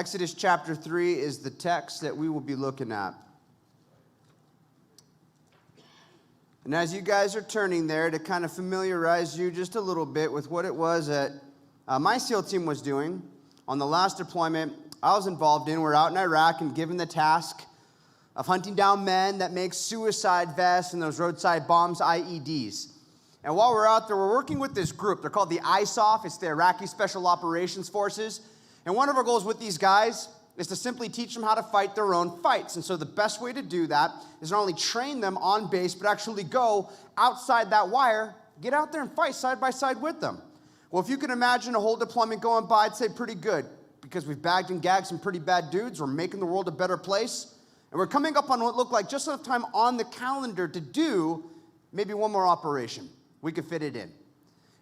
Exodus chapter 3 is the text that we will be looking at. And as you guys are turning there, to kind of familiarize you just a little bit with what it was that my SEAL team was doing on the last deployment I was involved in. We're out in Iraq and given the task of hunting down men that make suicide vests and those roadside bombs, IEDs. And while we're out there, we're working with this group. They're called the ISOF. It's the Iraqi Special Operations Forces. And one of our goals with these guys is to simply teach them how to fight their own fights. And so the best way to do that is not only train them on base, but actually go outside that wire, get out there and fight side by side with them. Well, if you can imagine a whole deployment going by, I'd say pretty good, because we've bagged and gagged some pretty bad dudes. We're making the world a better place. And we're coming up on what looked like just enough time on the calendar to do maybe one more operation. We could fit it in.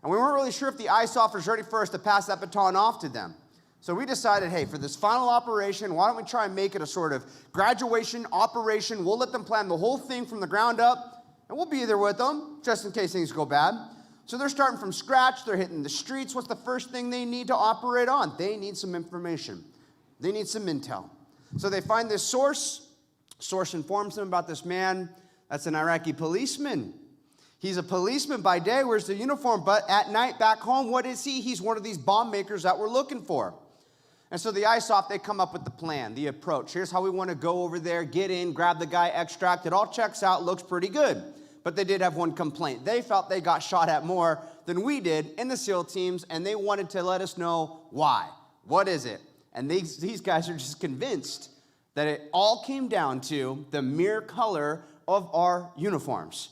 And we weren't really sure if the ISOF was ready for us to pass that baton off to them. So we decided, hey, for this final operation, why don't we try and make it a sort of graduation operation? We'll let them plan the whole thing from the ground up, and we'll be there with them, just in case things go bad. So they're starting from scratch. They're hitting the streets. What's the first thing they need to operate on? They need some information. They need some intel. So they find this source. Source informs them about this man. That's an Iraqi policeman. He's a policeman by day, wears the uniform, but at night back home, what is he? He's one of these bomb makers that we're looking for. And so the ISOF, they come up with the plan, the approach. Here's how we want to go over there, get in, grab the guy, extract. It all checks out, looks pretty good. But they did have one complaint. They felt they got shot at more than we did in the SEAL teams, and they wanted to let us know why. What is it? And these guys are just convinced that it all came down to the mere color of our uniforms.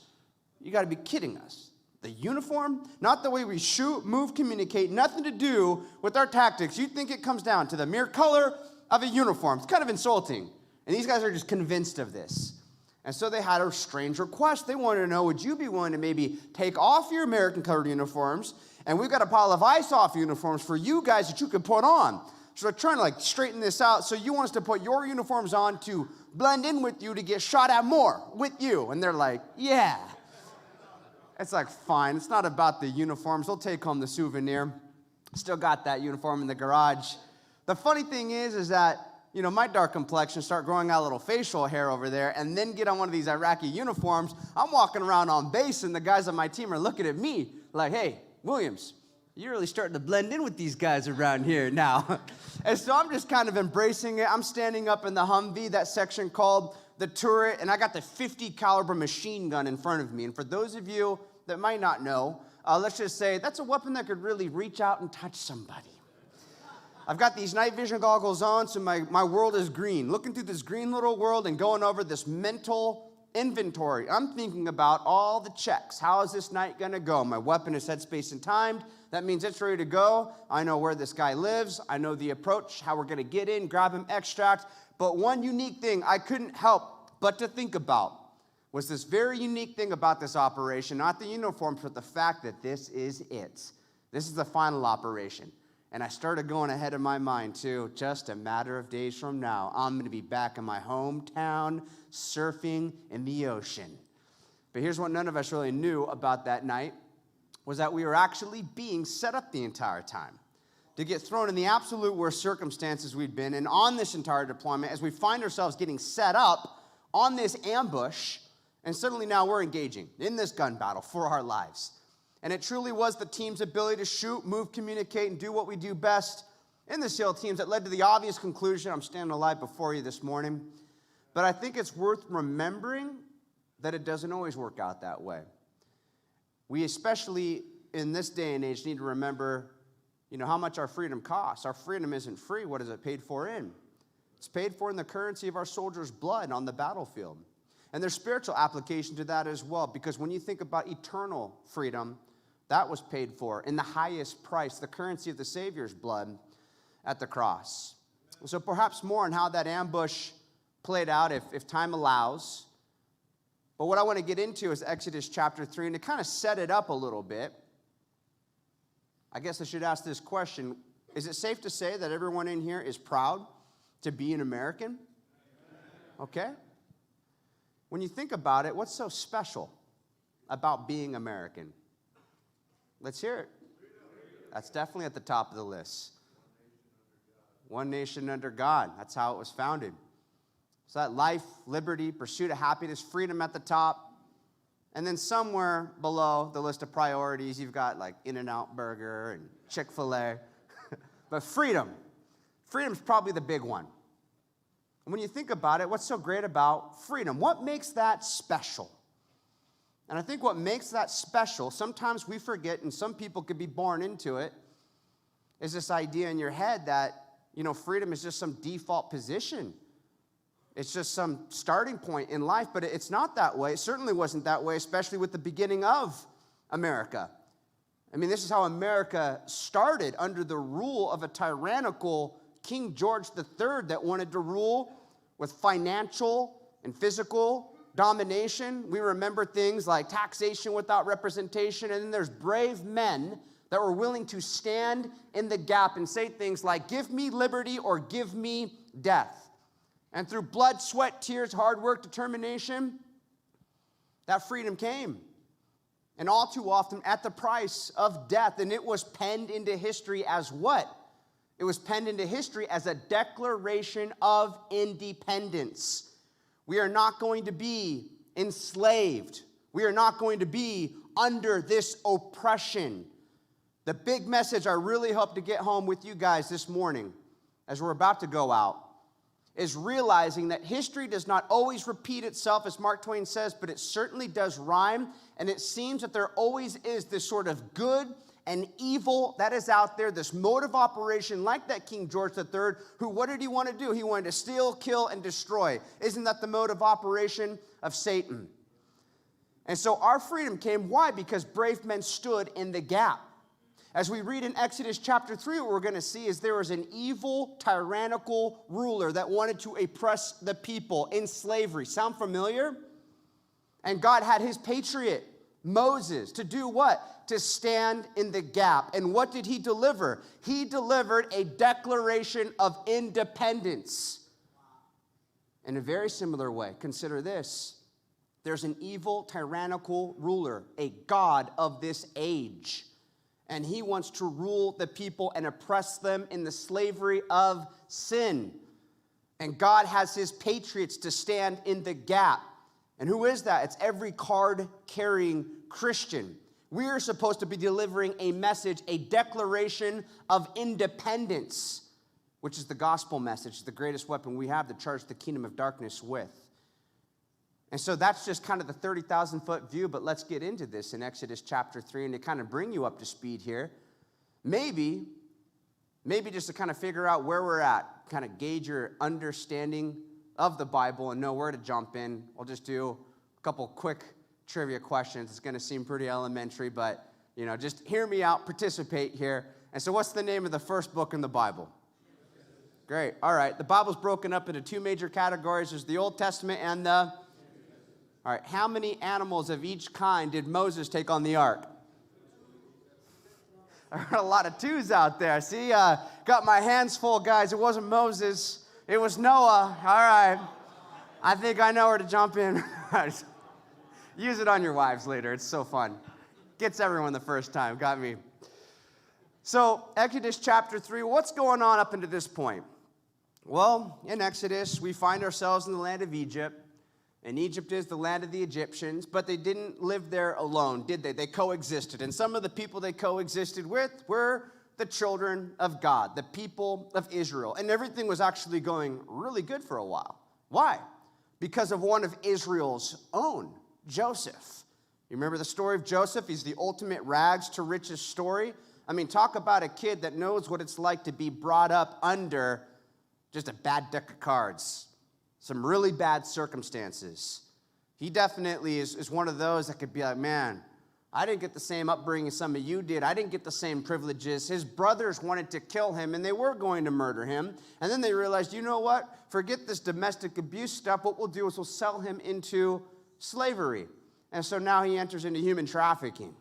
You got to be kidding us. The uniform, not the way we shoot, move, communicate, nothing to do with our tactics. You think it comes down to the mere color of a uniform. It's kind of insulting. And these guys are just convinced of this. And so they had a strange request. They wanted to know, would you be willing to maybe take off your American colored uniforms, and we've got a pile of ISOF uniforms for you guys that you could put on. So they're trying to straighten this out. So you want us to put your uniforms on to blend in with you to get shot at more with you. And they're like, yeah. It's like, fine, it's not about the uniforms. They'll take home the souvenir. Still got that uniform in the garage. The funny thing is that, my dark complexion start growing out a little facial hair over there, and then get on one of these Iraqi uniforms. I'm walking around on base, and the guys on my team are looking at me like, hey, Williams, you're really starting to blend in with these guys around here now. And so I'm just kind of embracing it. I'm standing up in the Humvee, that section called the turret, and I got the 50 caliber machine gun in front of me. And for those of you that might not know, let's just say that's a weapon that could really reach out and touch somebody. I've got these night vision goggles on, so my world is green. Looking through this green little world and going over this mental inventory. I'm thinking about all the checks. How is this night going to go? My weapon is headspace and timed. That means it's ready to go. I know where this guy lives. I know the approach, how we're going to get in, grab him, extract. But one unique thing I couldn't help but to think about was this very unique thing about this operation, not the uniforms, but the fact that this is it. This is the final operation. And I started going ahead in my mind, too. Just a matter of days from now, I'm going to be back in my hometown surfing in the ocean. But here's what none of us really knew about that night, was that we were actually being set up the entire time to get thrown in the absolute worst circumstances we'd been in on this entire deployment, as we find ourselves getting set up on this ambush, and suddenly now we're engaging in this gun battle for our lives. And it truly was the team's ability to shoot, move, communicate, and do what we do best in the SEAL teams that led to the obvious conclusion. I'm standing alive before you this morning. But I think it's worth remembering that it doesn't always work out that way. We, especially in this day and age, need to remember how much our freedom costs. Our freedom isn't free. What is it paid for in? It's paid for in the currency of our soldiers' blood on the battlefield. And there's spiritual application to that as well, because when you think about eternal freedom, that was paid for in the highest price, the currency of the Savior's blood at the cross. So perhaps more on how that ambush played out if time allows. But what I want to get into is Exodus chapter 3, and to kind of set it up a little bit, I guess I should ask this question. Is it safe to say that everyone in here is proud to be an American? Okay. When you think about it, what's so special about being American? Let's hear it. That's definitely at the top of the list. one nation under God. That's how it was founded. So that life, liberty, pursuit of happiness, freedom at the top. And then somewhere below the list of priorities, you've got like In-N-Out Burger and Chick-fil-A. But freedom's probably the big one. And when you think about it, what's so great about freedom? What makes that special? And I think what makes that special, sometimes we forget, and some people could be born into it, is this idea in your head that, freedom is just some default position. It's just some starting point in life, but it's not that way. It certainly wasn't that way, especially with the beginning of America. I mean, this is how America started, under the rule of a tyrannical King George III that wanted to rule with financial and physical domination. We remember things like taxation without representation, and then there's brave men that were willing to stand in the gap and say things like, give me liberty or give me death. And through blood, sweat, tears, hard work, determination, that freedom came. And all too often at the price of death. And it was penned into history as what? It was penned into history as a declaration of independence. We are not going to be enslaved. We are not going to be under this oppression. The big message I really hope to get home with you guys this morning, as we're about to go out, is realizing that history does not always repeat itself, as Mark Twain says, but it certainly does rhyme. And it seems that there always is this sort of good and evil that is out there, this mode of operation like that King George III, who, what did he want to do? He wanted to steal, kill, and destroy. Isn't that the mode of operation of Satan? And so our freedom came, why? Because brave men stood in the gap. As we read in Exodus chapter 3, what we're going to see is there was an evil, tyrannical ruler that wanted to oppress the people in slavery. Sound familiar? And God had his patriot, Moses, to do what? To stand in the gap. And what did he deliver? He delivered a declaration of independence. In a very similar way, consider this. There's an evil, tyrannical ruler, a god of this age. And he wants to rule the people and oppress them in the slavery of sin. And God has his patriots to stand in the gap. And who is that? It's every card-carrying Christian. We are supposed to be delivering a message, a declaration of independence, which is the gospel message, the greatest weapon we have to charge the kingdom of darkness with. And so that's just kind of the 30,000-foot view, but let's get into this in Exodus chapter 3 and to kind of bring you up to speed here. Maybe just to kind of figure out where we're at, kind of gauge your understanding of the Bible and know where to jump in. I'll just do a couple quick trivia questions. It's going to seem pretty elementary, but, just hear me out, participate here. And so what's the name of the first book in the Bible? Great. All right. The Bible's broken up into two major categories. There's the Old Testament and the... All right, how many animals of each kind did Moses take on the ark? I heard a lot of twos out there. See, got my hands full, guys. It wasn't Moses. It was Noah. All right. I think I know where to jump in. Use it on your wives later. It's so fun. Gets everyone the first time. Got me. So, Exodus chapter 3, what's going on up until this point? Well, in Exodus, we find ourselves in the land of Egypt. And Egypt is the land of the Egyptians, but they didn't live there alone, did they? They coexisted. And some of the people they coexisted with were the children of God, the people of Israel. And everything was actually going really good for a while. Why? Because of one of Israel's own, Joseph. You remember the story of Joseph? He's the ultimate rags to riches story. I mean, talk about a kid that knows what it's like to be brought up under just a bad deck of cards. Some really bad circumstances. He definitely is one of those that could be like, man, I didn't get the same upbringing some of you did. I didn't get the same privileges. His brothers wanted to kill him, and they were going to murder him. And then they realized, you know what? Forget this domestic abuse stuff. What we'll do is we'll sell him into slavery. And so now he enters into human trafficking.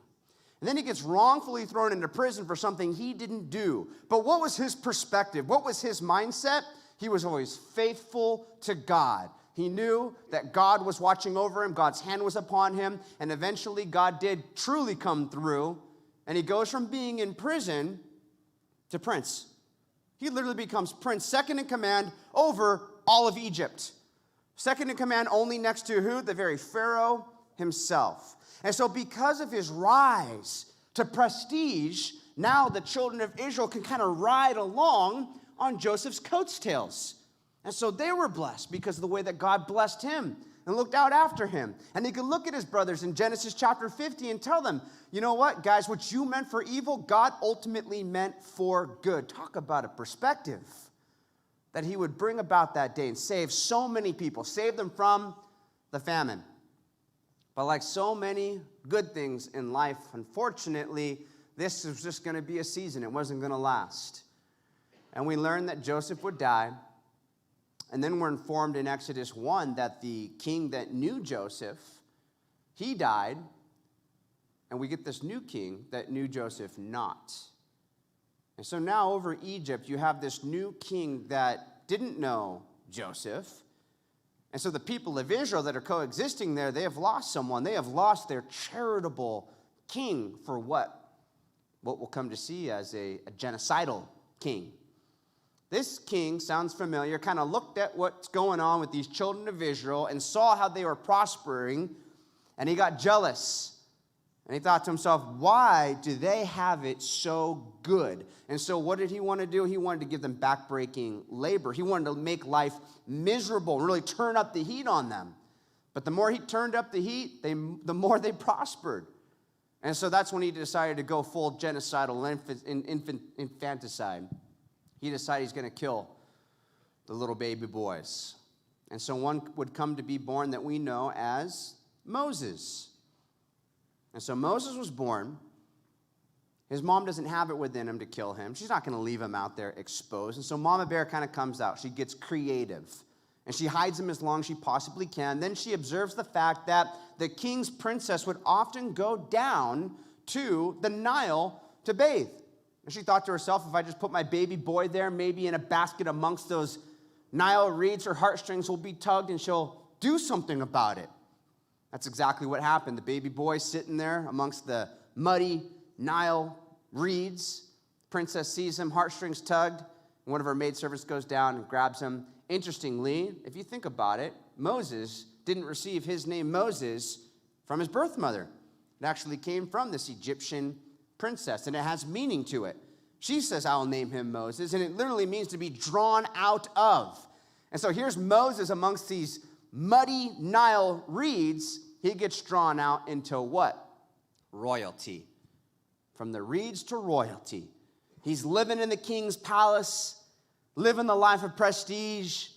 And then he gets wrongfully thrown into prison for something he didn't do. But what was his perspective? What was his mindset? He was always faithful to God. He knew that God was watching over him. God's hand was upon him. And eventually God did truly come through. And he goes from being in prison to prince. He literally becomes prince, second in command over all of Egypt. Second in command only next to who? The very Pharaoh himself. And so because of his rise to prestige, now the children of Israel can kind of ride along on Joseph's coattails. And so they were blessed because of the way that God blessed him and looked out after him. And he could look at his brothers in Genesis chapter 50 and tell them, you know what, guys, what you meant for evil, God ultimately meant for good. Talk about a perspective that he would bring about that day and save so many people, save them from the famine. But like so many good things in life, unfortunately, this was just going to be a season. It wasn't going to last. And we learned that Joseph would die. And then we're informed in Exodus 1 that the king that knew Joseph, he died. And we get this new king that knew Joseph not. And so now over Egypt, you have this new king that didn't know Joseph. And so the people of Israel that are coexisting there, they have lost someone. They have lost their charitable king for what we'll come to see as a genocidal king. This king sounds familiar, kind of looked at what's going on with these children of Israel and saw how they were prospering, and he got jealous. And he thought to himself, why do they have it so good? And so what did he want to do? He wanted to give them backbreaking labor. He wanted to make life miserable, really turn up the heat on them. But the more he turned up the heat, the more they prospered. And so that's when he decided to go full genocidal infanticide. He decided he's going to kill the little baby boys. And so one would come to be born that we know as Moses. And so Moses was born. His mom doesn't have it within him to kill him. She's not going to leave him out there exposed. And so Mama Bear kind of comes out. She gets creative. And she hides him as long as she possibly can. Then she observes the fact that the king's princess would often go down to the Nile to bathe. And she thought to herself, if I just put my baby boy there, maybe in a basket amongst those Nile reeds, her heartstrings will be tugged and she'll do something about it. That's exactly what happened. The baby boy sitting there amongst the muddy Nile reeds. Princess sees him, heartstrings tugged, and one of her maidservants goes down and grabs him. Interestingly, if you think about it, Moses didn't receive his name Moses from his birth mother. It actually came from this Egyptian princess, and it has meaning to it. She says, I'll name him Moses, and it literally means to be drawn out of. And so here's Moses amongst these muddy Nile reeds. He gets drawn out into what? Royalty. From the reeds to royalty. He's living in the king's palace, living the life of prestige,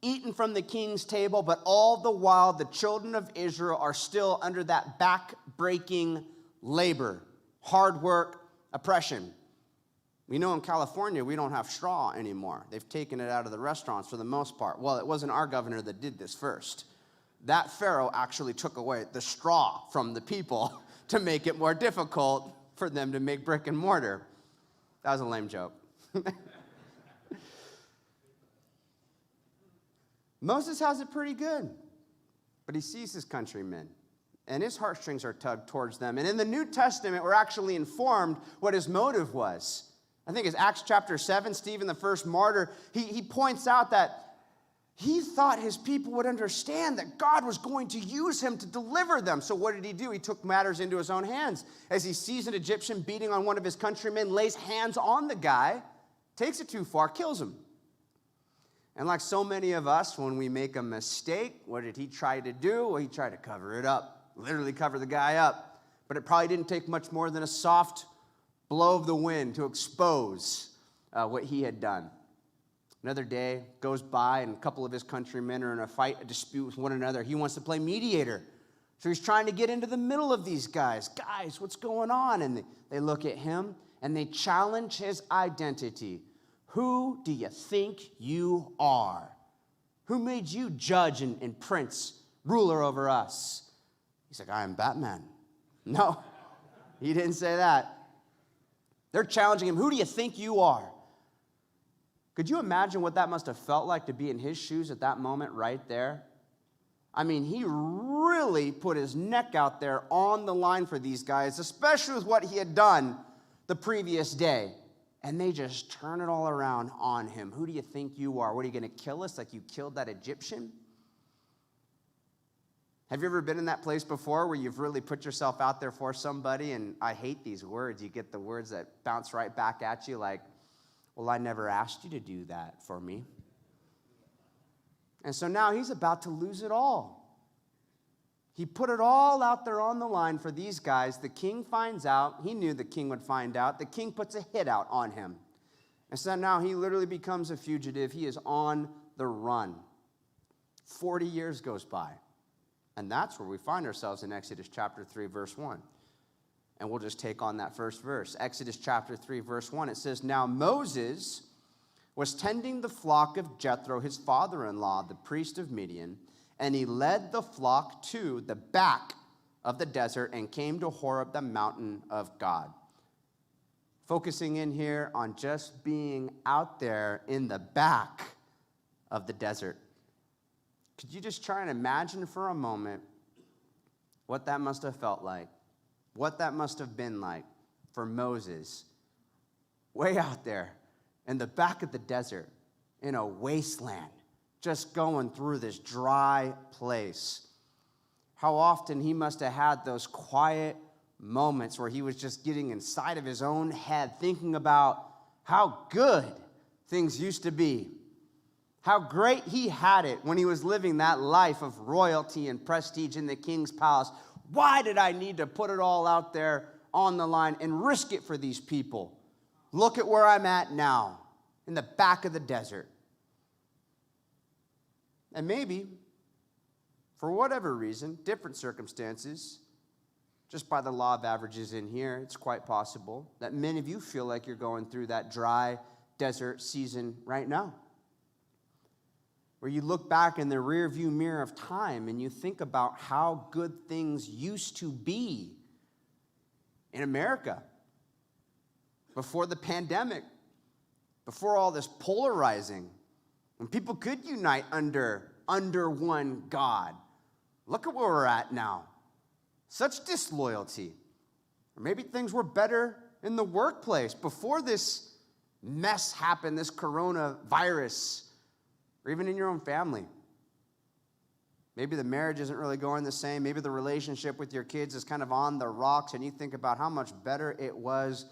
eating from the king's table, but all the while the children of Israel are still under that back-breaking labor, hard work, oppression. We know in California we don't have straw anymore. They've taken it out of the restaurants for the most part. Well, it wasn't our governor that did this first. That Pharaoh actually took away the straw from the people to make it more difficult for them to make brick and mortar. That was a lame joke. Moses has it pretty good, but he sees his countrymen, and his heartstrings are tugged towards them. And in the New Testament, we're actually informed what his motive was. I think it's Acts chapter 7, Stephen, the first martyr, he points out that he thought his people would understand that God was going to use him to deliver them. So what did he do? He took matters into his own hands. As he sees an Egyptian beating on one of his countrymen, lays hands on the guy, takes it too far, kills him. And like so many of us, when we make a mistake, what did he try to do? Well, he tried to cover it up, literally cover the guy up. But it probably didn't take much more than a soft blow of the wind to expose what he had done. Another day goes by, and a couple of his countrymen are in a fight, a dispute with one another. He wants to play mediator. So he's trying to get into the middle of these guys. Guys, what's going on? And they look at him, and they challenge his identity. Who do you think you are? Who made you judge and prince, ruler over us? He's like, I am Batman. No, he didn't say that. They're challenging him. Who do you think you are? Could you imagine what that must have felt like to be in his shoes at that moment right there? I mean, he really put his neck out there on the line for these guys, especially with what he had done the previous day. and they just turn it all around on him. Who do you think you are? What, are you going to kill us like you killed that Egyptian? Have you ever been in that place before where you've really put yourself out there for somebody? And I hate these words. You get the words that bounce right back at you like, well, I never asked you to do that for me. And so now he's about to lose it all. He put it all out there on the line for these guys. The king finds out. He knew the king would find out. The king puts a hit out on him. And so now he literally becomes a fugitive. He is on the run. 40 years goes by. And that's where we find ourselves in Exodus chapter 3, verse 1. And we'll just take on that first verse. Exodus chapter 3, verse 1. It says, Now Moses was tending the flock of Jethro, his father-in-law, the priest of Midian, and he led the flock to the back of the desert and came to Horeb, the mountain of God. Focusing in here on just being out there in the back of the desert. Could you just try and imagine for a moment what that must have felt like? What that must have been like for Moses, way out there in the back of the desert, in a wasteland, just going through this dry place. How often he must have had those quiet moments where he was just getting inside of his own head, thinking about how good things used to be. How great he had it when he was living that life of royalty and prestige in the king's palace. Why did I need to put it all out there on the line and risk it for these people? Look at where I'm at now, in the back of the desert. And maybe, for whatever reason, different circumstances, just by the law of averages in here, it's quite possible that many of you feel like you're going through that dry desert season right now. Where you look back in the rearview mirror of time and you think about how good things used to be in America before the pandemic, before all this polarizing, when people could unite under one God. Look at where we're at now. Such disloyalty. Or maybe things were better in the workplace before this mess happened, this coronavirus. Or even in your own family. Maybe the marriage isn't really going the same. Maybe the relationship with your kids is kind of on the rocks, and you think about how much better it was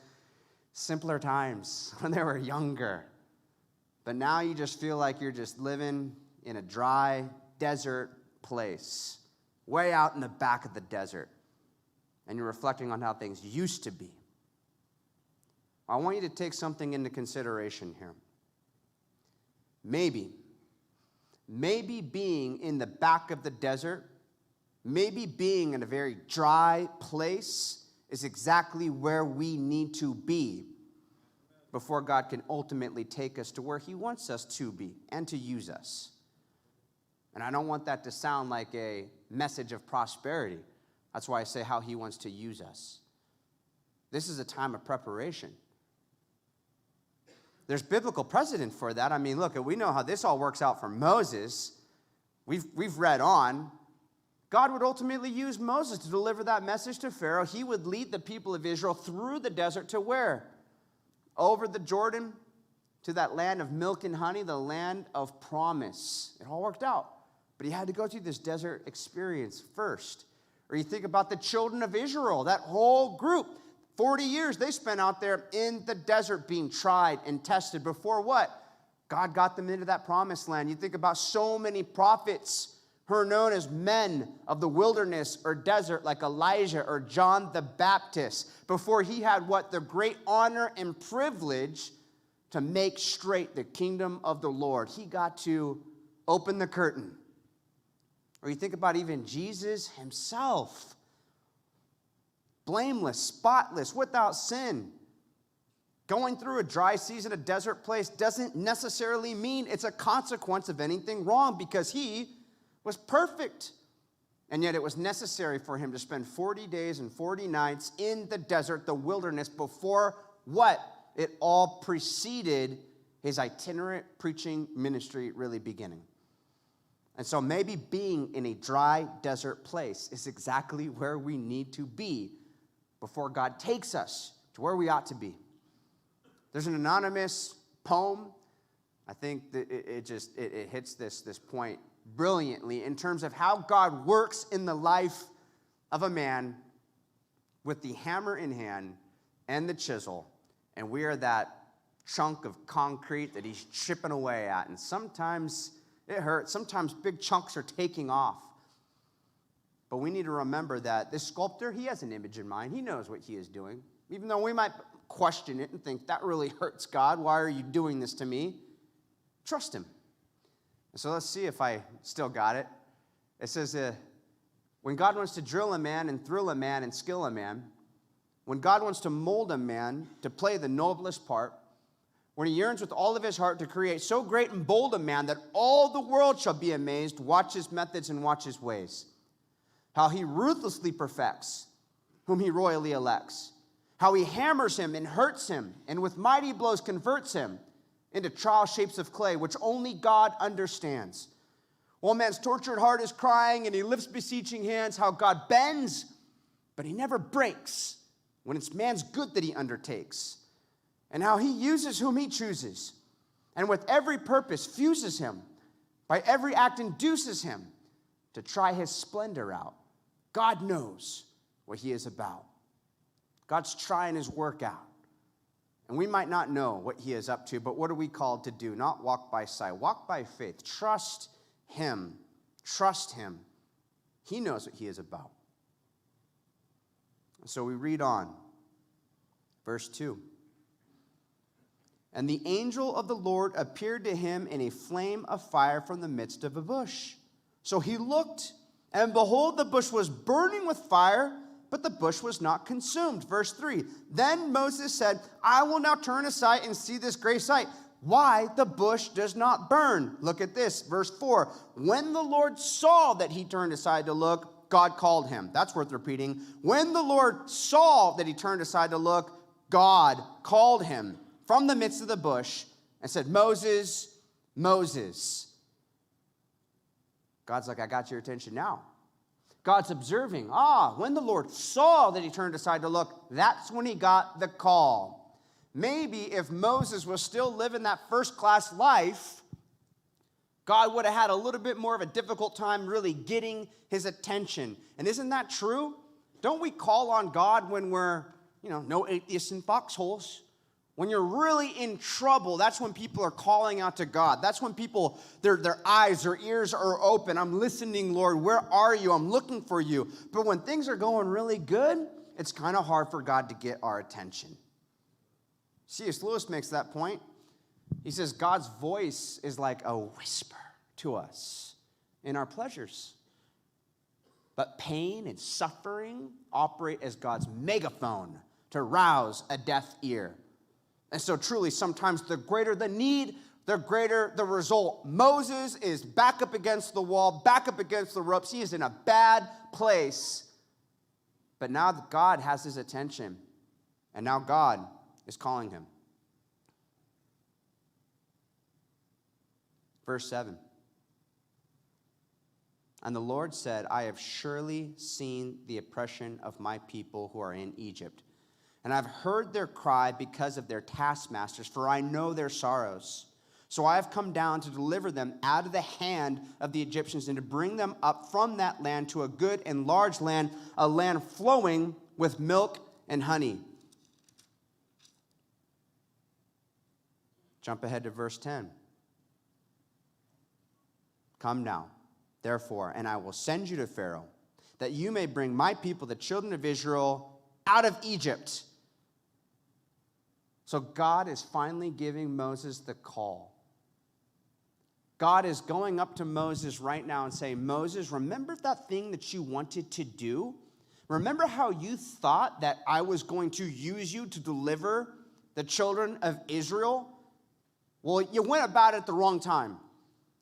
simpler times when they were younger. But now you just feel like you're just living in a dry desert place, way out in the back of the desert, and you're reflecting on how things used to be. I want you to take something into consideration here. Maybe being in the back of the desert, maybe being in a very dry place is exactly where we need to be before God can ultimately take us to where he wants us to be and to use us. And I don't want that to sound like a message of prosperity. That's why I say how he wants to use us. This is a time of preparation. There's biblical precedent for that. I mean, look, we know how this all works out for Moses. We've read on. God would ultimately use Moses to deliver that message to Pharaoh. He would lead the people of Israel through the desert to where? Over the Jordan to that land of milk and honey, the land of promise. It all worked out. But he had to go through this desert experience first. Or you think about the children of Israel, that whole group. 40 years they spent out there in the desert being tried and tested before what? God got them into that promised land. You think about so many prophets who are known as men of the wilderness or desert, like Elijah or John the Baptist, before he had what? The great honor and privilege to make straight the kingdom of the Lord. He got to open the curtain. Or you think about even Jesus himself. Blameless, spotless, without sin. Going through a dry season, a desert place, doesn't necessarily mean it's a consequence of anything wrong because he was perfect. And yet it was necessary for him to spend 40 days and 40 nights in the desert, the wilderness, before what? It all preceded his itinerant preaching ministry really beginning. And so maybe being in a dry desert place is exactly where we need to be before God takes us to where we ought to be. There's an anonymous poem. I think that it hits this point brilliantly in terms of how God works in the life of a man with the hammer in hand and the chisel, and we are that chunk of concrete that he's chipping away at, and sometimes it hurts. Sometimes big chunks are taking off. But we need to remember that this sculptor, he has an image in mind. He knows what he is doing. Even though we might question it and think, that really hurts, God. Why are you doing this to me? Trust him. And so let's see if I still got it. It says, when God wants to drill a man and thrill a man and skill a man, when God wants to mold a man to play the noblest part, when he yearns with all of his heart to create so great and bold a man that all the world shall be amazed, watch his methods and watch his ways. How he ruthlessly perfects whom he royally elects. How he hammers him and hurts him, and with mighty blows converts him into trial shapes of clay, which only God understands. While man's tortured heart is crying, and he lifts beseeching hands, how God bends, but he never breaks, when it's man's good that he undertakes. And how he uses whom he chooses, and with every purpose fuses him, by every act induces him to try his splendor out. God knows what he is about. God's trying his work out. And we might not know what he is up to, but what are we called to do? Not walk by sight, walk by faith. Trust him. Trust him. He knows what he is about. So we read on. Verse 2. And the angel of the Lord appeared to him in a flame of fire from the midst of a bush. So he looked, and behold, the bush was burning with fire, but the bush was not consumed. Verse 3. Then Moses said, I will now turn aside and see this great sight, why the bush does not burn. Look at this, verse 4. When the Lord saw that he turned aside to look, God called him. That's worth repeating. When the Lord saw that he turned aside to look, God called him from the midst of the bush and said, Moses, Moses. God's like, I got your attention now. God's observing. When the Lord saw that he turned aside to look, that's when he got the call. Maybe if Moses was still living that first-class life, God would have had a little bit more of a difficult time really getting his attention. And isn't that true? Don't we call on God when we're, no atheists in foxholes? When you're really in trouble, that's when people are calling out to God. That's when people, their eyes, their ears are open. I'm listening, Lord. Where are you? I'm looking for you. But when things are going really good, it's kind of hard for God to get our attention. C.S. Lewis makes that point. He says God's voice is like a whisper to us in our pleasures. But pain and suffering operate as God's megaphone to rouse a deaf ear. And so truly, sometimes the greater the need, the greater the result. Moses is back up against the wall, back up against the ropes. He is in a bad place. But now God has his attention. And now God is calling him. Verse 7. And the Lord said, I have surely seen the oppression of my people who are in Egypt. And I've heard their cry because of their taskmasters, for I know their sorrows. So I have come down to deliver them out of the hand of the Egyptians and to bring them up from that land to a good and large land, a land flowing with milk and honey. Jump ahead to verse 10. Come now, therefore, and I will send you to Pharaoh, that you may bring my people, the children of Israel, out of Egypt. So God is finally giving Moses the call. God is going up to Moses right now and saying, Moses, remember that thing that you wanted to do? Remember how you thought that I was going to use you to deliver the children of Israel? Well, you went about it the wrong time.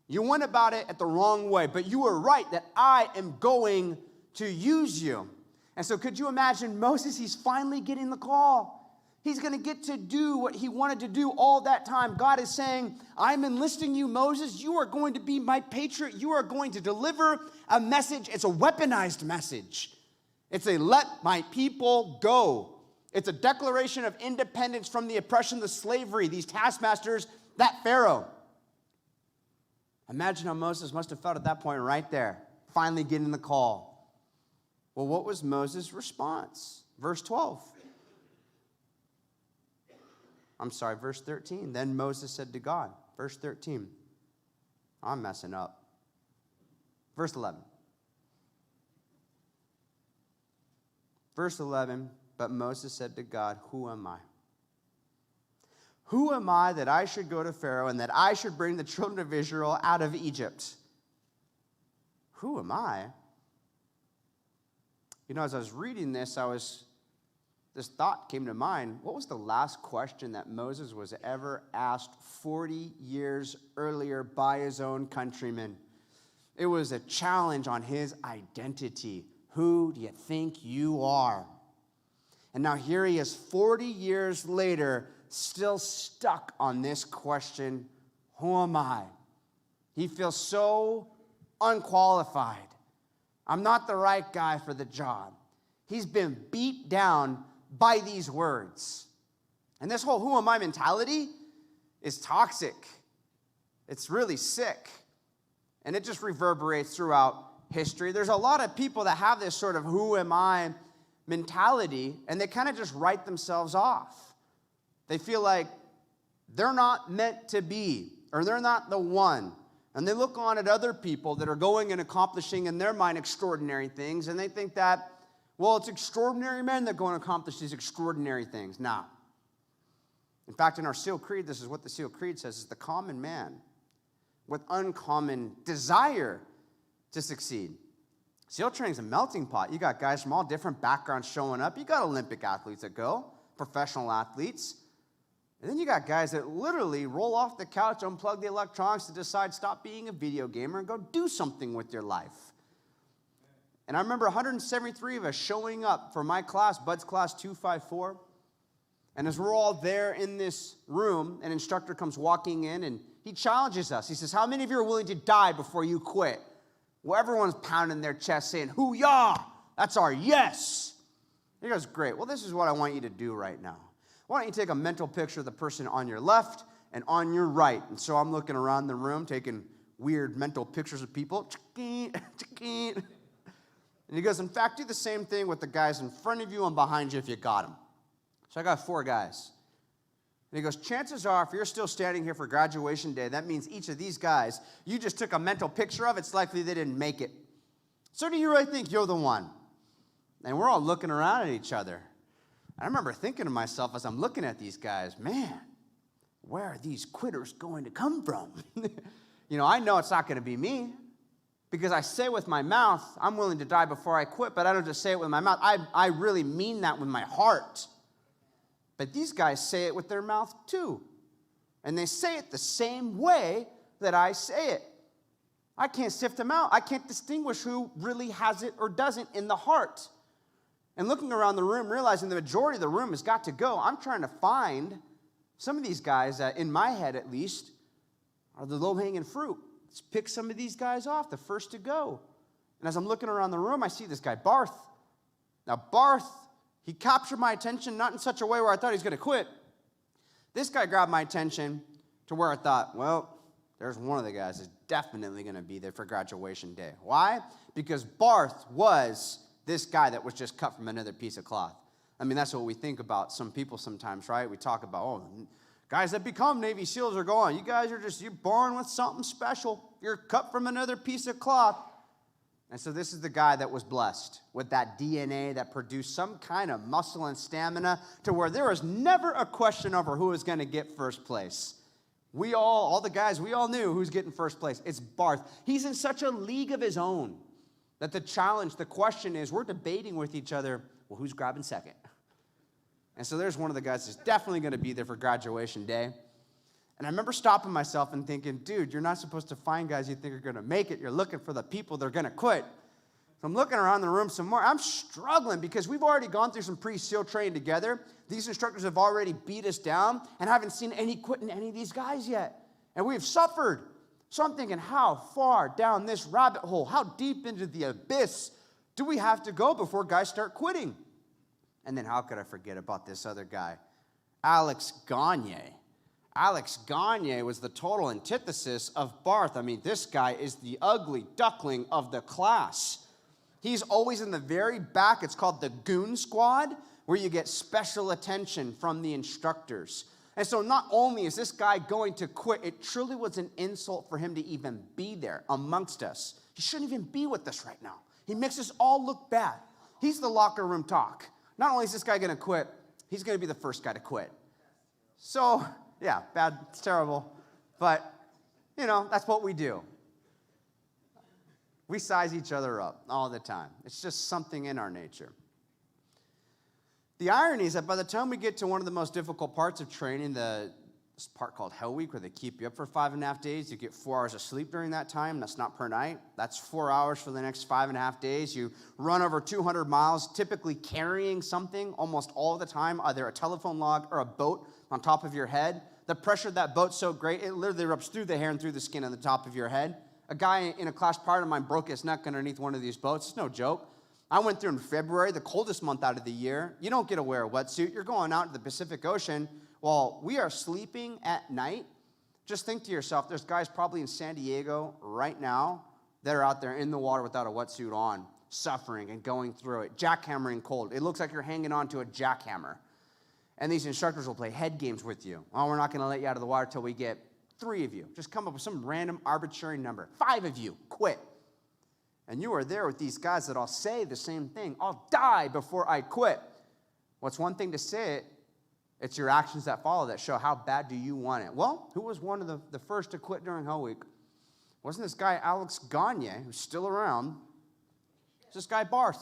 You went about it at the wrong way, but you were right that I am going to use you. And so could you imagine Moses, he's finally getting the call. He's going to get to do what he wanted to do all that time. God is saying, I'm enlisting you, Moses. You are going to be my patriot. You are going to deliver a message. It's a weaponized message. It's a let my people go. It's a declaration of independence from the oppression, the slavery, these taskmasters, that Pharaoh. Imagine how Moses must have felt at that point right there, finally getting the call. Well, what was Moses' response? Verse 12. Verse 13. Then Moses said to God, verse 13. I'm messing up. Verse 11. Verse 11, but Moses said to God, who am I? Who am I that I should go to Pharaoh and that I should bring the children of Israel out of Egypt? Who am I? You know, as I was reading this, this thought came to mind. What was the last question that Moses was ever asked 40 years earlier by his own countrymen? It was a challenge on his identity. Who do you think you are? And now here he is 40 years later, still stuck on this question, who am I? He feels so unqualified. I'm not the right guy for the job. He's been beat down by these words. And this whole who am I mentality is toxic. It's really sick. And it just reverberates throughout history. There's a lot of people that have this sort of who am I mentality, and they kind of just write themselves off. They feel like they're not meant to be, or they're not the one. And they look on at other people that are going and accomplishing in their mind extraordinary things, and they think that, well, it's extraordinary men that go and accomplish these extraordinary things. Nah. In fact, in our SEAL Creed, this is what the SEAL Creed says, is the common man with uncommon desire to succeed. SEAL training's a melting pot. You got guys from all different backgrounds showing up. You got Olympic athletes that go, professional athletes. And then you got guys that literally roll off the couch, unplug the electronics to decide stop being a video gamer and go do something with your life. And I remember 173 of us showing up for my class, Bud's class 254. And as we're all there in this room, an instructor comes walking in and he challenges us. He says, how many of you are willing to die before you quit? Well, everyone's pounding their chest saying, hoo-yah, that's our yes. He goes, great. Well, this is what I want you to do right now. Why don't you take a mental picture of the person on your left and on your right? And so I'm looking around the room, taking weird mental pictures of people. And he goes, in fact, do the same thing with the guys in front of you and behind you if you got them. So I got 4 guys. And he goes, chances are, if you're still standing here for graduation day, that means each of these guys, you just took a mental picture of, it's likely they didn't make it. So do you really think you're the one? And we're all looking around at each other. I remember thinking to myself as I'm looking at these guys, man, where are these quitters going to come from? You know, I know it's not going to be me because I say with my mouth, I'm willing to die before I quit, but I don't just say it with my mouth. I really mean that with my heart. But these guys say it with their mouth too. And they say it the same way that I say it. I can't sift them out. I can't distinguish who really has it or doesn't in the heart. And looking around the room, realizing the majority of the room has got to go, I'm trying to find some of these guys that, in my head at least, are the low-hanging fruit. Let's pick some of these guys off, the first to go. And as I'm looking around the room, I see this guy, Barth. Now, Barth, he captured my attention, not in such a way where I thought he was going to quit. This guy grabbed my attention to where I thought, well, there's one of the guys that's definitely going to be there for graduation day. Why? Because Barth was this guy that was just cut from another piece of cloth. I mean, that's what we think about some people sometimes, right? We talk about, oh, guys that become Navy SEALs are going, you guys are you're born with something special. You're cut from another piece of cloth. And so this is the guy that was blessed with that DNA that produced some kind of muscle and stamina to where there was never a question over who was going to get first place. All the guys, we all knew who's getting first place. It's Barth. He's in such a league of his own that the question is, we're debating with each other, well, who's grabbing second? And so there's one of the guys that's definitely going to be there for graduation day. And I remember stopping myself and thinking, dude, you're not supposed to find guys you think are going to make it. You're looking for the people that are going to quit. So I'm looking around the room some more. I'm struggling because we've already gone through some pre-SEAL training together. These instructors have already beat us down and haven't seen any quit in any of these guys yet. And we've suffered. So I'm thinking, how far down this rabbit hole, how deep into the abyss do we have to go before guys start quitting? And then how could I forget about this other guy? Alex Gagne. Alex Gagne was the total antithesis of Barth. I mean, this guy is the ugly duckling of the class. He's always in the very back. It's called the goon squad, where you get special attention from the instructors. And so not only is this guy going to quit, it truly was an insult for him to even be there amongst us. He shouldn't even be with us right now. He makes us all look bad. He's the locker room talk. Not only is this guy going to quit, he's going to be the first guy to quit. So, yeah, bad, it's terrible. But, that's what we do. We size each other up all the time. It's just something in our nature. The irony is that by the time we get to one of the most difficult parts of training, this part called Hell Week, where they keep you up for 5.5 days, you get 4 hours of sleep during that time. That's not per night. That's 4 hours for the next 5.5 days. You run over 200 miles, typically carrying something almost all the time, either a telephone log or a boat on top of your head. The pressure of that boat's so great, it literally erupts through the hair and through the skin on the top of your head. A guy in a class prior to mine broke his neck underneath one of these boats. It's no joke. I went through in February, the coldest month out of the year. You don't get to wear a wetsuit. You're going out to the Pacific Ocean while we are sleeping at night. Just think to yourself, there's guys probably in San Diego right now that are out there in the water without a wetsuit on, suffering and going through it, jackhammering cold. It looks like you're hanging on to a jackhammer. And these instructors will play head games with you. Oh, we're not going to let you out of the water until we get 3 of you. Just come up with some random arbitrary number. 5 of you, quit. And you are there with these guys that all say the same thing. I'll die before I quit. What's one thing to say it? It's your actions that follow that show how bad do you want it. Well, who was one of the first to quit during Hell Week? Wasn't this guy Alex Gagne, who's still around? It's this guy Barth,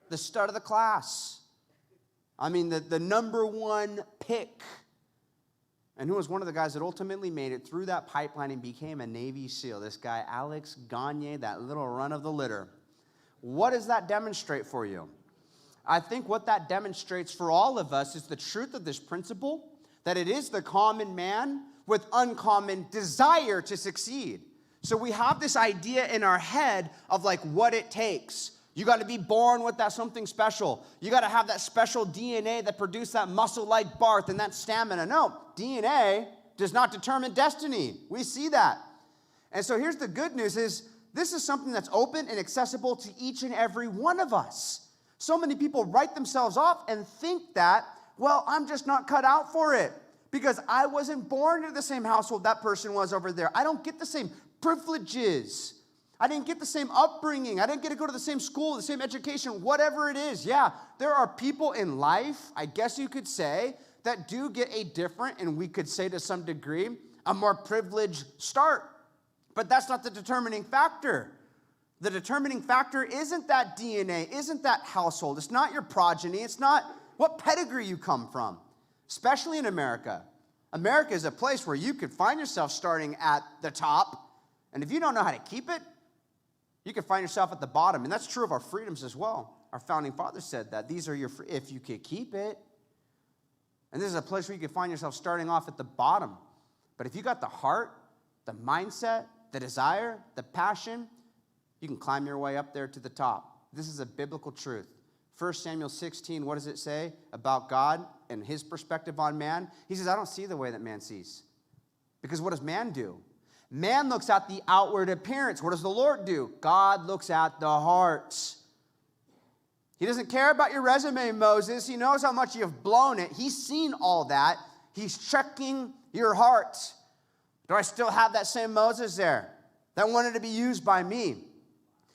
the stud of the class. I mean, the number 1 pick. And who was one of the guys that ultimately made it through that pipeline and became a Navy SEAL? This guy, Alex Gagne, that little run of the litter. What does that demonstrate for you? I think what that demonstrates for all of us is the truth of this principle, that it is the common man with uncommon desire to succeed. So we have this idea in our head of like what it takes. You got to be born with that something special. You got to have that special DNA that produced that muscle like Barth and that stamina. No, DNA does not determine destiny. We see that. And so here's the good news is this is something that's open and accessible to each and every one of us. So many people write themselves off and think that, well, I'm just not cut out for it because I wasn't born into the same household that person was over there. I don't get the same privileges. I didn't get the same upbringing. I didn't get to go to the same school, the same education, whatever it is. Yeah, there are people in life, I guess you could say, that do get a different, and we could say to some degree, a more privileged start. But that's not the determining factor. The determining factor isn't that DNA, isn't that household. It's not your progeny. It's not what pedigree you come from, especially in America. America is a place where you could find yourself starting at the top, and if you don't know how to keep it, you can find yourself at the bottom. And that's true of our freedoms as well. Our founding fathers said that. These are your if you could keep it. And this is a place where you can find yourself starting off at the bottom. But if you got the heart, the mindset, the desire, the passion, you can climb your way up there to the top. This is a biblical truth. 1 Samuel 16, what does it say about God and his perspective on man? He says, I don't see the way that man sees. Because what does man do? Man looks at the outward appearance. What does the Lord do? God looks at the heart. He doesn't care about your resume, Moses. He knows how much you've blown it. He's seen all that. He's checking your heart. Do I still have that same Moses there that wanted to be used by me?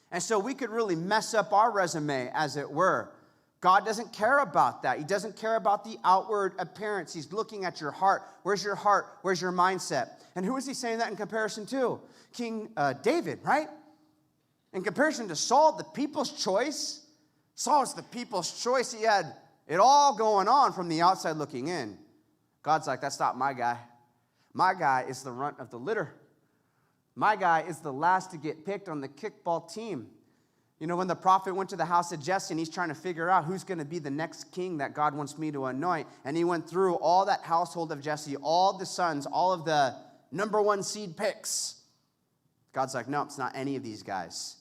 And so we could really mess up our resume, as it were. God doesn't care about that. He doesn't care about the outward appearance. He's looking at your heart. Where's your heart? Where's your mindset? And who is he saying that in comparison to? King David, right? In comparison to Saul, the people's choice. Saul was the people's choice. He had it all going on from the outside looking in. God's like, that's not my guy. My guy is the runt of the litter. My guy is the last to get picked on the kickball team. You know, when the prophet went to the house of Jesse and he's trying to figure out who's going to be the next king that God wants me to anoint, and he went through all that household of Jesse, all the sons, all of the number 1 seed picks. God's like, no, it's not any of these guys.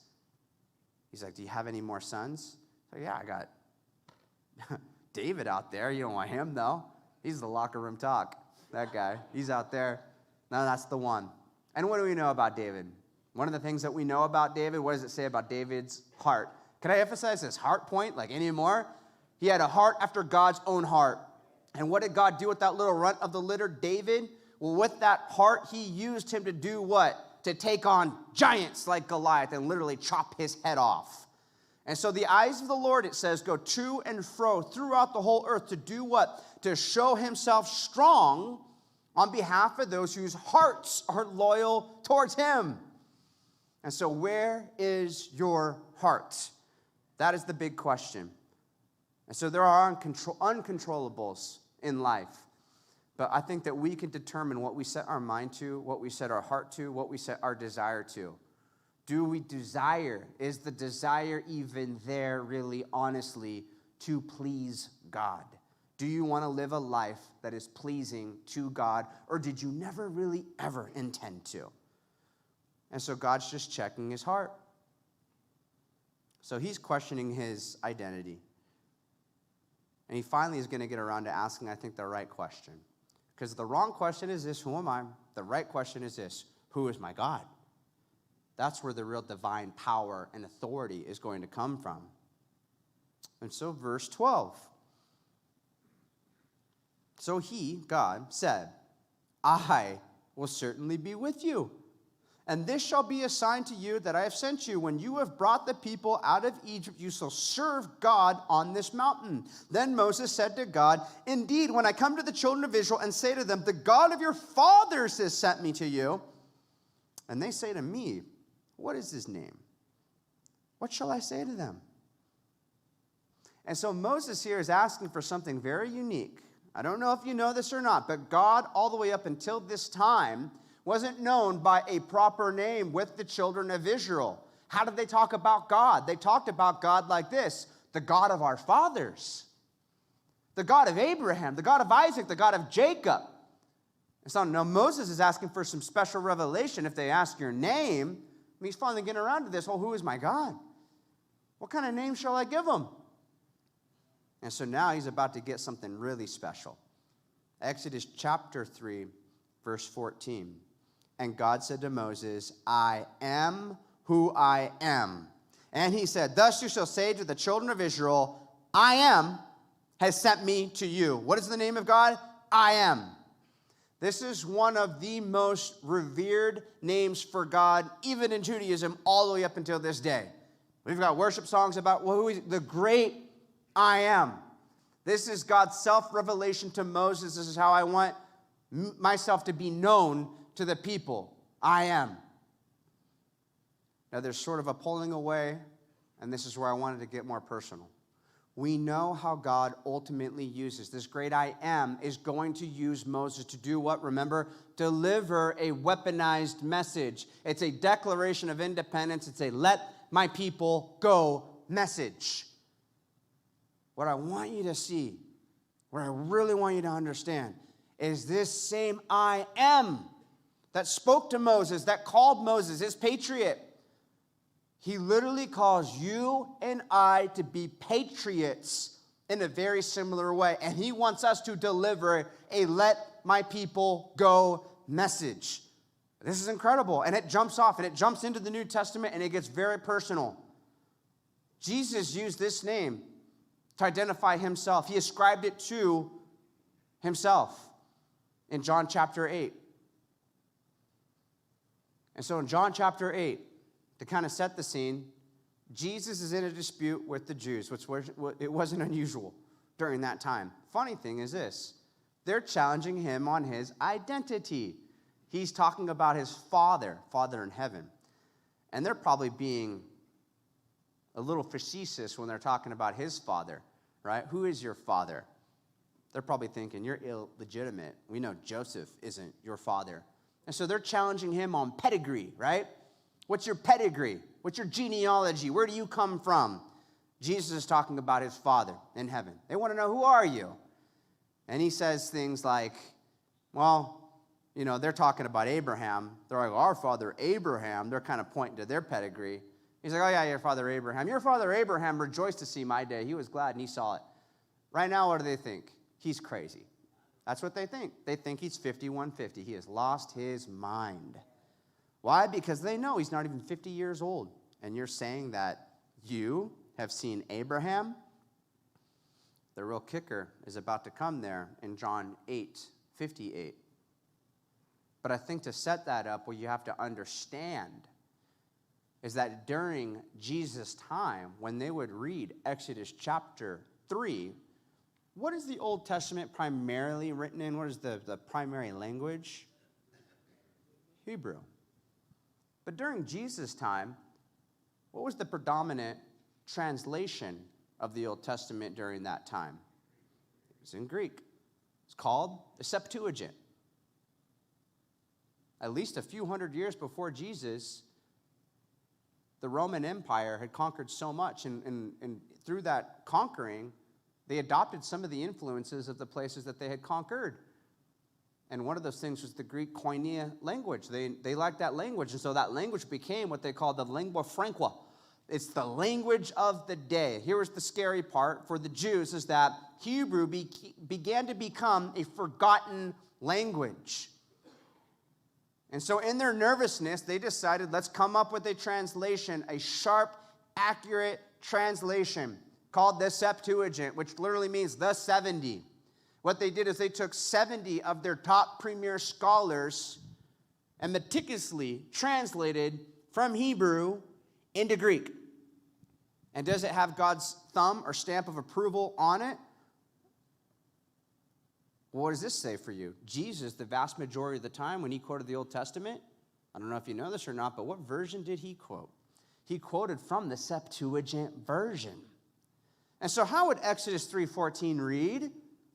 He's like, do you have any more sons? So yeah, I got David out there, you don't want him, though. He's the locker room talk. That guy, he's out there. No, that's the one. And what do we know about David? One of the things that we know about David, what does it say about David's heart? Can I emphasize this heart point like anymore? He had a heart after God's own heart. And what did God do with that little runt of the litter, David? Well, with that heart, he used him to do what? To take on giants like Goliath and literally chop his head off. And so the eyes of the Lord, it says, go to and fro throughout the whole earth to do what? To show himself strong on behalf of those whose hearts are loyal towards him. And so where is your heart? That is the big question. And so there are uncontrollables in life. But I think that we can determine what we set our mind to, what we set our heart to, what we set our desire to. Do we desire? Is the desire even there, really, honestly, to please God? Do you want to live a life that is pleasing to God, or did you never really ever intend to? And so God's just checking his heart. So he's questioning his identity. And he finally is going to get around to asking, I think, the right question. Because the wrong question is this, who am I? The right question is this, who is my God? That's where the real divine power and authority is going to come from. And so verse 12. So he, God, said, I will certainly be with you. And this shall be a sign to you that I have sent you. When you have brought the people out of Egypt, you shall serve God on this mountain. Then Moses said to God, indeed, when I come to the children of Israel and say to them, the God of your fathers has sent me to you, and they say to me, what is his name? What shall I say to them? And so Moses here is asking for something very unique. I don't know if you know this or not, but God, all the way up until this time, wasn't known by a proper name with the children of Israel. How did they talk about God? They talked about God like this, the God of our fathers, the God of Abraham, the God of Isaac, the God of Jacob. And so now Moses is asking for some special revelation. If they ask your name, he's finally getting around to this, well, who is my God? What kind of name shall I give him? And so now he's about to get something really special. Exodus chapter 3, verse 14. And God said to Moses, I am who I am. And he said, thus you shall say to the children of Israel, I am has sent me to you. What is the name of God? I am. This is one of the most revered names for God, even in Judaism, all the way up until this day. We've got worship songs about, well, who is the great I am. This is God's self-revelation to Moses. This is how I want myself to be known to the people. I am. Now there's sort of a pulling away, and this is where I wanted to get more personal. We know how God ultimately uses. This great I am is going to use Moses to do what? Remember, deliver a weaponized message. It's a declaration of independence. It's a let my people go message. What I want you to see, what I really want you to understand, is this same I am that spoke to Moses, that called Moses his patriot. He literally calls you and I to be patriots in a very similar way. And he wants us to deliver a let my people go message. This is incredible. And it jumps off and it jumps into the New Testament and it gets very personal. Jesus used this name to identify himself. He ascribed it to himself in John chapter 8. And so in John chapter 8, to kind of set the scene, Jesus is in a dispute with the Jews, which it wasn't unusual during that time. Funny thing is this, they're challenging him on his identity. He's talking about his Father in heaven. And they're probably being a little facetious when they're talking about his father, right? Who is your father? They're probably thinking, you're illegitimate. We know Joseph isn't your father. And so they're challenging him on pedigree, right? What's your pedigree? What's your genealogy? Where do you come from? Jesus is talking about his Father in heaven. They want to know, who are you? And he says things like, well, you know, they're talking about Abraham. They're like, our father Abraham. They're kind of pointing to their pedigree. He's like, oh yeah, your father Abraham. Your father Abraham rejoiced to see my day. He was glad and he saw it. Right now, what do they think? He's crazy. That's what they think. They think he's 5150. He has lost his mind. Why? Because they know he's not even 50 years old. And you're saying that you have seen Abraham? The real kicker is about to come there in John 8:58. But I think to set that up, what you have to understand is that during Jesus' time, when they would read Exodus chapter 3, what is the Old Testament primarily written in? What is the primary language? Hebrew. But during Jesus' time, what was the predominant translation of the Old Testament during that time? It was in Greek. It's called the Septuagint. At least a few hundred years before Jesus, the Roman Empire had conquered so much, and through that conquering, they adopted some of the influences of the places that they had conquered. And one of those things was the Greek koinonia language. They liked that language, and so that language became what they called the lingua franca. It's the language of the day. Here was the scary part for the Jews, is that Hebrew began to become a forgotten language. And so in their nervousness, they decided, let's come up with a translation, a sharp, accurate translation called the Septuagint, which literally means the 70. What they did is they took 70 of their top premier scholars and meticulously translated from Hebrew into Greek. And does it have God's thumb or stamp of approval on it? Well, what does this say for you? Jesus, the vast majority of the time when he quoted the Old Testament, I don't know if you know this or not, but what version did he quote? He quoted from the Septuagint version. And so how would Exodus 3:14 read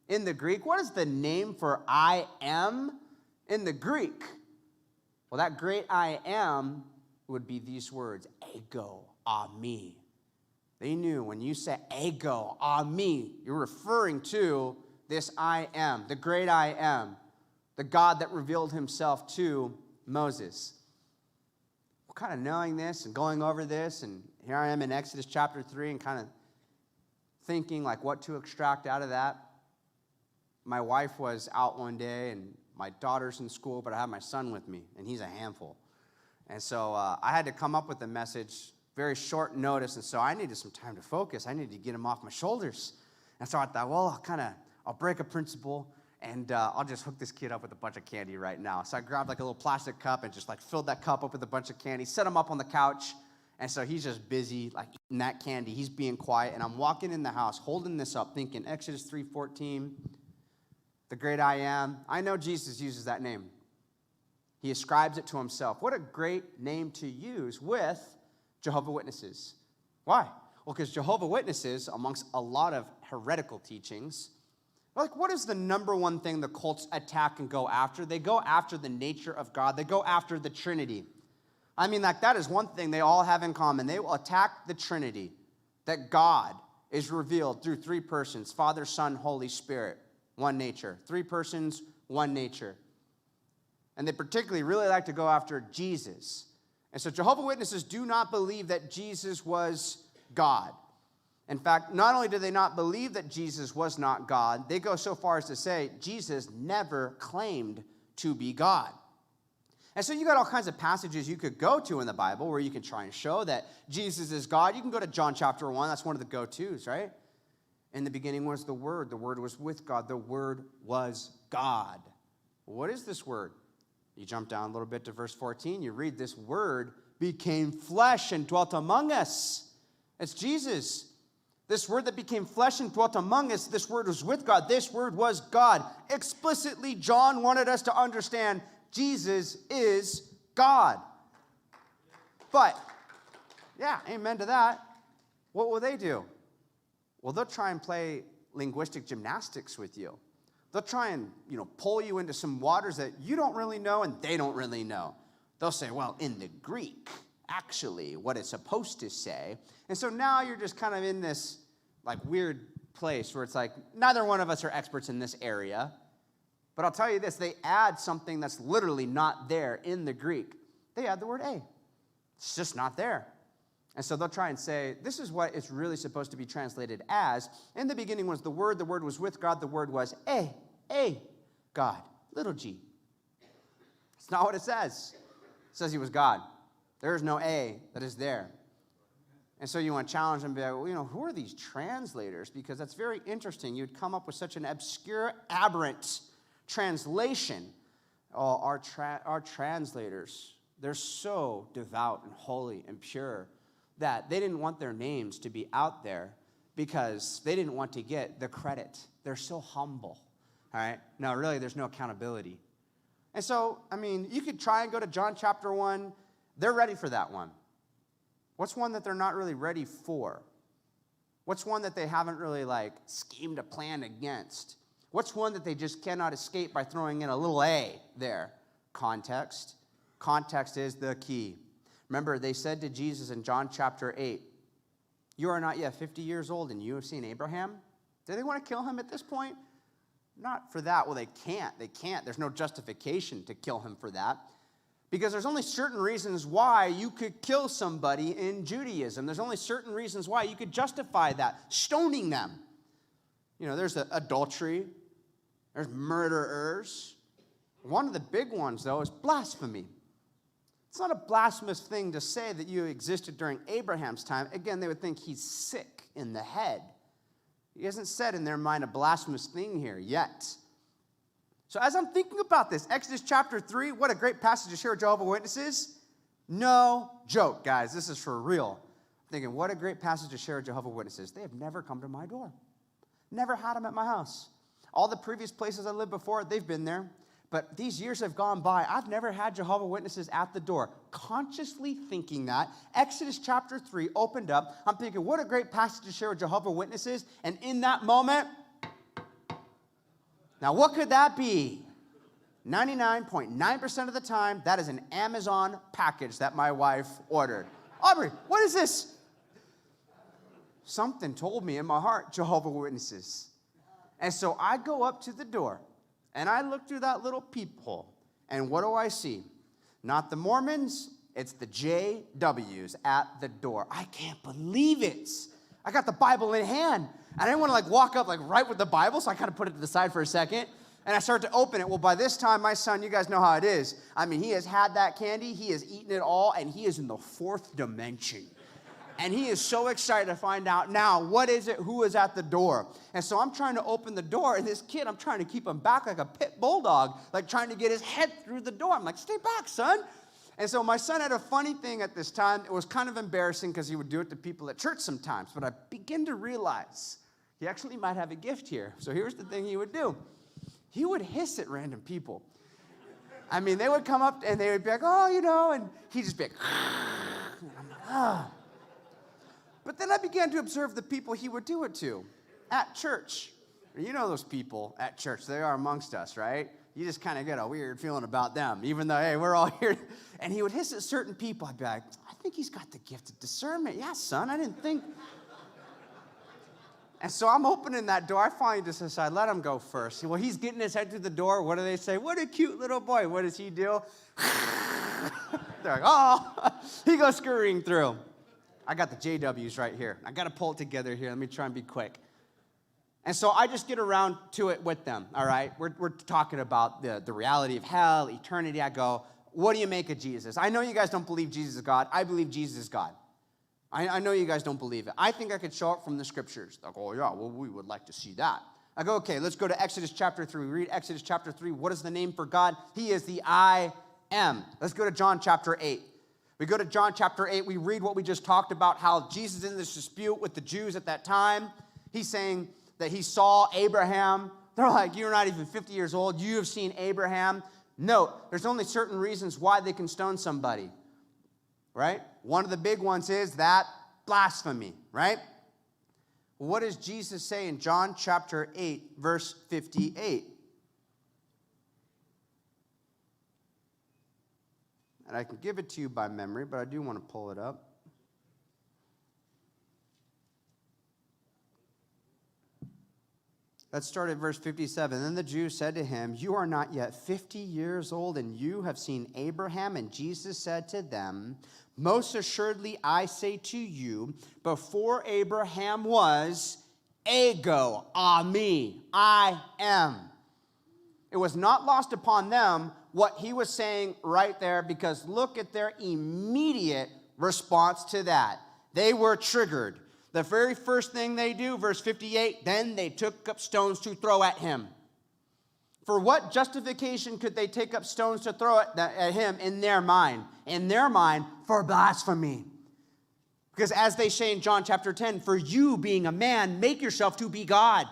in the Greek? What is the name for I am in the Greek? Well, that great I am would be these words, ego, ami. They knew when you say ego, ami, you're referring to this I am, the great I am, the God that revealed himself to Moses. We're kind of knowing this and going over this, and here I am in Exodus chapter 3 and kind of thinking like what to extract out of that. My wife was out one day, and my daughter's in school, but I have my son with me, and he's a handful. And so I had to come up with a message, very short notice, and so I needed some time to focus. I needed to get him off my shoulders. And so I thought, well, I'll break a principle, and I'll just hook this kid up with a bunch of candy right now. So I grabbed like a little plastic cup and just like filled that cup up with a bunch of candy, set him up on the couch, and so he's just busy like eating that candy. He's being quiet, and I'm walking in the house holding this up thinking Exodus 3:14, the great I am. I know Jesus uses that name. He ascribes it to himself. What a great name to use with Jehovah's Witnesses. Why? Well, because Jehovah's Witnesses, amongst a lot of heretical teachings, like, what is the number one thing the cults attack and go after? They go after the nature of God. They go after the Trinity. I mean, like, that is one thing they all have in common. They will attack the Trinity, that God is revealed through three persons, Father, Son, Holy Spirit, one nature. Three persons, one nature. And they particularly really like to go after Jesus. And so Jehovah's Witnesses do not believe that Jesus was God. In fact, not only do they not believe that Jesus was not God, they go so far as to say Jesus never claimed to be God. And so you got all kinds of passages you could go to in the Bible where you can try and show that Jesus is God. You can go to John chapter 1. That's one of the go-tos, right? In the beginning was the Word. The Word was with God. The Word was God. What is this Word? You jump down a little bit to verse 14. You read, this Word became flesh and dwelt among us. It's Jesus. This Word that became flesh and dwelt among us, this Word was with God. This Word was God. Explicitly, John wanted us to understand Jesus is God. But, yeah, amen to that. What will they do? Well, they'll try and play linguistic gymnastics with you. They'll try and, pull you into some waters that you don't really know and they don't really know. They'll say, well, in the Greek, actually, what it's supposed to say. And so now you're just kind of in this, like, weird place where it's like, neither one of us are experts in this area. But I'll tell you this, they add something that's literally not there in the Greek. They add the word a. It's just not there. And so they'll try and say, this is what it's really supposed to be translated as. In the beginning was the Word was with God, the Word was God, little g. It's not what it says. It says he was God. There is no A that is there. And so you want to challenge them and be like, well, who are these translators? Because that's very interesting. You'd come up with such an obscure, aberrant translation. Oh, our translators, they're so devout and holy and pure that they didn't want their names to be out there because they didn't want to get the credit. They're so humble, all right? No, really, there's no accountability. And so, you could try and go to John chapter 1. They're ready for that one. What's one that they're not really ready for? What's one that they haven't really, schemed a plan against? What's one that they just cannot escape by throwing in a little A there? Context. Context is the key. Remember, they said to Jesus in John chapter 8, you are not yet 50 years old and you have seen Abraham? Do they want to kill him at this point? Not for that. Well, they can't. They can't. There's no justification to kill him for that. Because there's only certain reasons why you could kill somebody in Judaism. There's only certain reasons why you could justify that, stoning them. There's adultery. There's murderers. One of the big ones, though, is blasphemy. It's not a blasphemous thing to say that you existed during Abraham's time. Again, they would think he's sick in the head. He hasn't said in their mind a blasphemous thing here yet. So as I'm thinking about this, Exodus chapter 3, what a great passage to share with Jehovah's Witnesses. No joke, guys. This is for real. I'm thinking, what a great passage to share with Jehovah's Witnesses. They have never come to my door. Never had them at my house. All the previous places I lived before, they've been there. But these years have gone by. I've never had Jehovah's Witnesses at the door. Consciously thinking that, Exodus chapter 3 opened up. I'm thinking, what a great passage to share with Jehovah's Witnesses. And in that moment, now, what could that be? 99.9% of the time, that is an Amazon package that my wife ordered. Aubrey, what is this? Something told me in my heart, Jehovah's Witnesses. And so I go up to the door, and I look through that little peephole, and what do I see? Not the Mormons, it's the JWs at the door. I can't believe it. I got the Bible in hand. I didn't want to walk up right with the Bible, so I kind of put it to the side for a second. And I start to open it. Well, by this time, my son, you guys know how it is. He has had that candy. He has eaten it all, and he is in the fourth dimension. And he is so excited to find out now, what is it? Who is at the door? And so I'm trying to open the door, and this kid, I'm trying to keep him back like a pit bulldog, trying to get his head through the door. I'm like, stay back, son. And so my son had a funny thing at this time. It was kind of embarrassing because he would do it to people at church sometimes. But I begin to realize he actually might have a gift here. So here's the thing he would do. He would hiss at random people. They would come up and they would be like, oh, and he'd just be like, and I'm like, ah. But then I began to observe the people he would do it to at church. You know those people at church. They are amongst us, right? You just kind of get a weird feeling about them, even though, hey, we're all here. And he would hiss at certain people. I'd be like, I think he's got the gift of discernment. Yeah, son, I didn't think. And so I'm opening that door. I finally just decide, let him go first. Well, he's getting his head through the door. What do they say? What a cute little boy. What does he do? They're like, oh, he goes scurrying through. I got the JWs right here. I got to pull it together here. Let me try and be quick. And so I just get around to it with them, all right? We're talking about the reality of hell, eternity. I go, what do you make of Jesus? I know you guys don't believe Jesus is God. I believe Jesus is God. I know you guys don't believe it. I think I could show it from the scriptures. They go, oh, yeah, well, we would like to see that. I go, okay, let's go to Exodus chapter 3. We read Exodus chapter 3. What is the name for God? He is the I am. Let's go to John chapter 8. We go to John chapter 8. We read what we just talked about, how Jesus is in this dispute with the Jews at that time. He's saying that he saw Abraham. They're like, you're not even 50 years old. You have seen Abraham. Note, there's only certain reasons why they can stone somebody, right? One of the big ones is that blasphemy, right? What does Jesus say in John chapter 8, verse 58? And I can give it to you by memory, but I do want to pull it up. Let's start at verse 57. Then the Jews said to him, "You are not yet 50 years old, and you have seen Abraham." And Jesus said to them, "Most assuredly I say to you, before Abraham was, ego, me, I am." It was not lost upon them what he was saying right there, because look at their immediate response to that. They were triggered. The very first thing they do, verse 58, then they took up stones to throw at him. For what justification could they take up stones to throw at him in their mind? In their mind, for blasphemy. Because as they say in John chapter 10, for you being a man, make yourself to be God.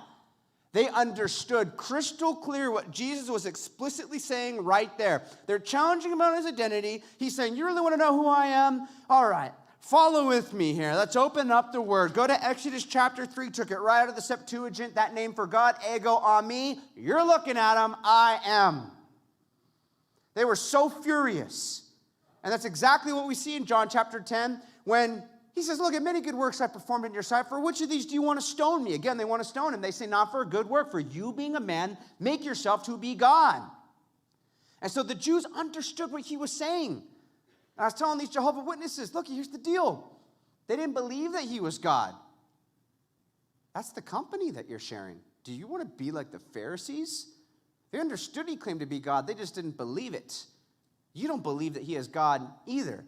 They understood crystal clear what Jesus was explicitly saying right there. They're challenging him on his identity. He's saying, you really want to know who I am? All right, follow with me here. Let's open up the word. Go to Exodus chapter 3. Took it right out of the Septuagint. That name for God, ego, me. You're looking at him. I am. They were so furious. And that's exactly what we see in John chapter 10 when he says, look, at many good works I performed in your sight. For which of these do you want to stone me? Again, they want to stone him. They say, not for a good work. For you being a man, make yourself to be God. And so the Jews understood what he was saying. And I was telling these Jehovah's Witnesses, look, here's the deal. They didn't believe that he was God. That's the company that you're sharing. Do you want to be like the Pharisees? They understood he claimed to be God. They just didn't believe it. You don't believe that he is God either.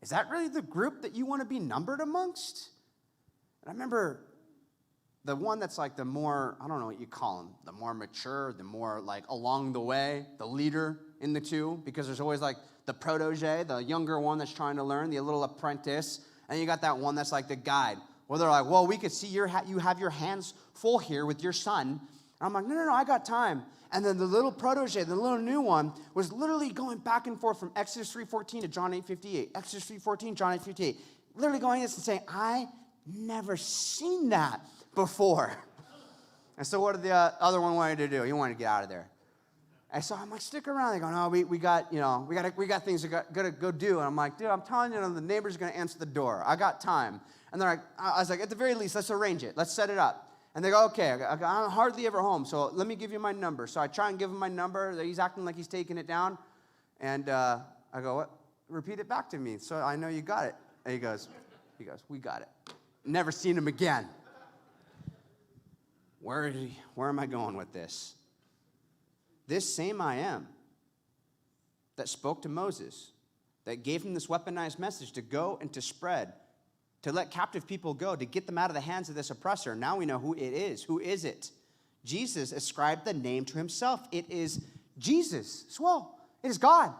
Is that really the group that you want to be numbered amongst? And I remember the one that's like the more, I don't know what you call him, the more mature, the more like along the way, the leader in the two, because there's always like the protege, the younger one that's trying to learn, the little apprentice, and you got that one that's like the guide, where they're like, well, we could see you have your hands full here with your son. And I'm like, no, I got time. And then the little protege, the little new one, was literally going back and forth from Exodus 3:14 to John 8:58. Exodus 3:14, John 8:58. Literally going this and saying, I never seen that before. And so what did the other one wanted to do? He wanted to get out of there. And so I'm like, stick around. They go, no, we got things we got to go do. And I'm like, dude, I'm telling you, the neighbor's going to answer the door. I got time. And they're like, I was like, at the very least, let's arrange it. Let's set it up. And they go, okay, I'm hardly ever home, so let me give you my number. So I try and give him my number. He's acting like he's taking it down. And I go, what? Repeat it back to me so I know you got it. And he goes, we got it. Never seen him again. Where am I going with this? This same I am that spoke to Moses, that gave him this weaponized message to go and to spread, to let captive people go, to get them out of the hands of this oppressor. Now we know who it is. Who is it? Jesus ascribed the name to himself. It is Jesus as well. It is God.